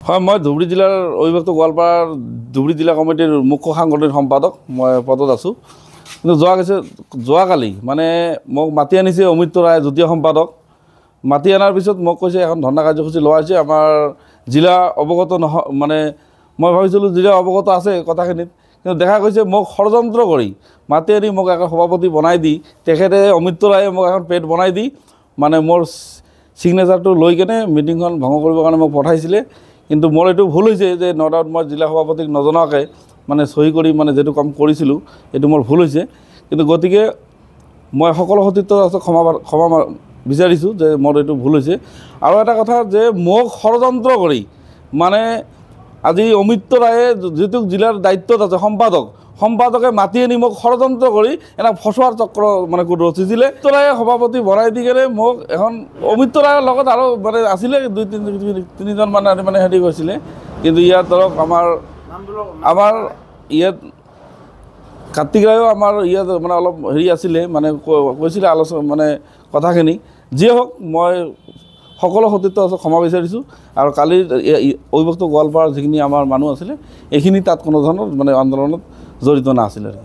হয়, মই ধুবুৰী জিলাৰ অবিভক্ত গোৱালপাৰাৰ ধুবুৰী জিলা কমিটিৰ মুখ্য সাংগঠনিক সম্পাদক মই পদত আছোঁ। কিন্তু যোৱাকালি মানে মোক মাতি আনিছে অমৃত ৰায় যুটীয়া সম্পাদক। মাতি অনাৰ পিছত মোক কৈছে এখন ধৰ্ণা কাৰ্যসূচী লোৱা হৈছে। আমাৰ জিলা অৱগত মানে মই ভাবিছিলোঁ জিলা অৱগত আছে কথাখিনিত, কিন্তু দেখা গৈছে মোক ষড়যন্ত্ৰ কৰি মাতি আনি মোক এখন সভাপতি বনাই দি তেখেতে অমৃত ৰায়ে মোক এখন পেড বনাই দি মানে মোৰ ছিগনেচাৰটো লৈ কেনে মিটিংখন ভংগ কৰিবৰ কাৰণে মোক পঠাইছিলে। কিন্তু মোৰ এইটো ভুল হৈছে যে নগাঁৱত মই জিলা সভাপতিক নজনোৱাকৈ মানে চহী কৰি মানে যিটো কাম কৰিছিলোঁ এইটো মোৰ ভুল হৈছে। কিন্তু গতিকে মই সকলো সতীৰ্থৰ ওচৰত ক্ষমা বিচাৰিছোঁ যে মোৰ এইটো ভুল হৈছে। আৰু এটা কথা যে মোক ষড়যন্ত্ৰ কৰি মানে আজি অমৃত ৰায়ে যিটো জিলাৰ দায়িত্বত আছে সম্পাদকে মাতি আনি মোক ষড়যন্ত্ৰ কৰি এনে ফচোৱাৰ চক্ৰ মানে ৰচিছিলে। অমৃত ৰায়ে সভাপতি বনাই দি কেনে মোক এখন অমৃত ৰায়ৰ লগত আৰু মানে আছিলে 2-3জন মানে হেৰি কৰিছিলে। কিন্তু ইয়াত ধৰক আমাৰ ইয়াত কাৰ্তিক ৰায়ো আমাৰ ইয়াত মানে অলপ হেৰি আছিলে মানে কৈছিলে আলোচনা মানে কথাখিনি। যিয়ে হওক মই সকলো সতীৰ্থৰ ওচৰত ক্ষমা বিচাৰিছোঁ। আৰু কালিৰ অবিভক্ত গোৱালপাৰাৰ যিখিনি আমাৰ মানুহ আছিলে এইখিনি তাত কোনো ধৰণৰ মানে আন্দোলনত জড়িত নাছিলে আৰু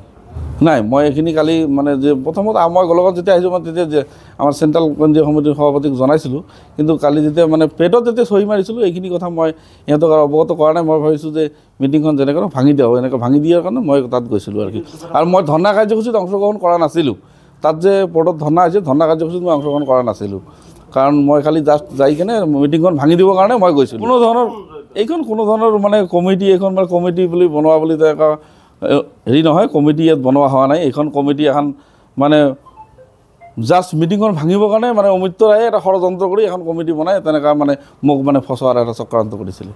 নাই। মই এইখিনি কালি মানে যে প্ৰথমত মই লগত যেতিয়া আহিছোঁ মই তেতিয়া যে আমাৰ চেণ্ট্ৰেল কেন্দ্ৰীয় সমিতিৰ সভাপতিক জনাইছিলোঁ। কিন্তু কালি যেতিয়া মানে পেডত যেতিয়া চহী মাৰিছিলোঁ এইখিনি কথা মই সিহঁতক আৰু অৱগত কৰা নাই। মই ভাবিছোঁ যে মিটিংখন যেনেকৈ ভাঙি দিওঁ এনেকৈ ভাঙি দিয়াৰ কাৰণে মই তাত গৈছিলোঁ আৰু কি। আৰু মই ধৰ্ণা কাৰ্যসূচীত অংশগ্ৰহণ কৰা নাছিলোঁ। তাত যে পৰ্টত ধৰ্ণা হৈছে ধৰ্ণা কাৰ্যসূচীত মই অংশগ্ৰহণ কৰা নাছিলোঁ, কাৰণ মই খালি জাষ্ট যাই কিনে মিটিংখন ভাঙি দিবৰ কাৰণে মই গৈছিলোঁ। কোনো ধৰণৰ মানে কমিটি এইখন মানে কমিটি বুলি বনোৱা বুলি তেনেকুৱা হেৰি নহয়। কমিটি ইয়াত বনোৱা হোৱা নাই। এইখন কমিটি এখন মানে জাষ্ট মিটিংখন ভাঙিবৰ কাৰণে মানে অমৃত ৰায়ে এটা ষড়যন্ত্ৰ কৰি এখন কমিটি বনাই তেনেকুৱা মানে মোক মানে ফচোৱাৰ এটা চক্ৰান্ত কৰিছিলে।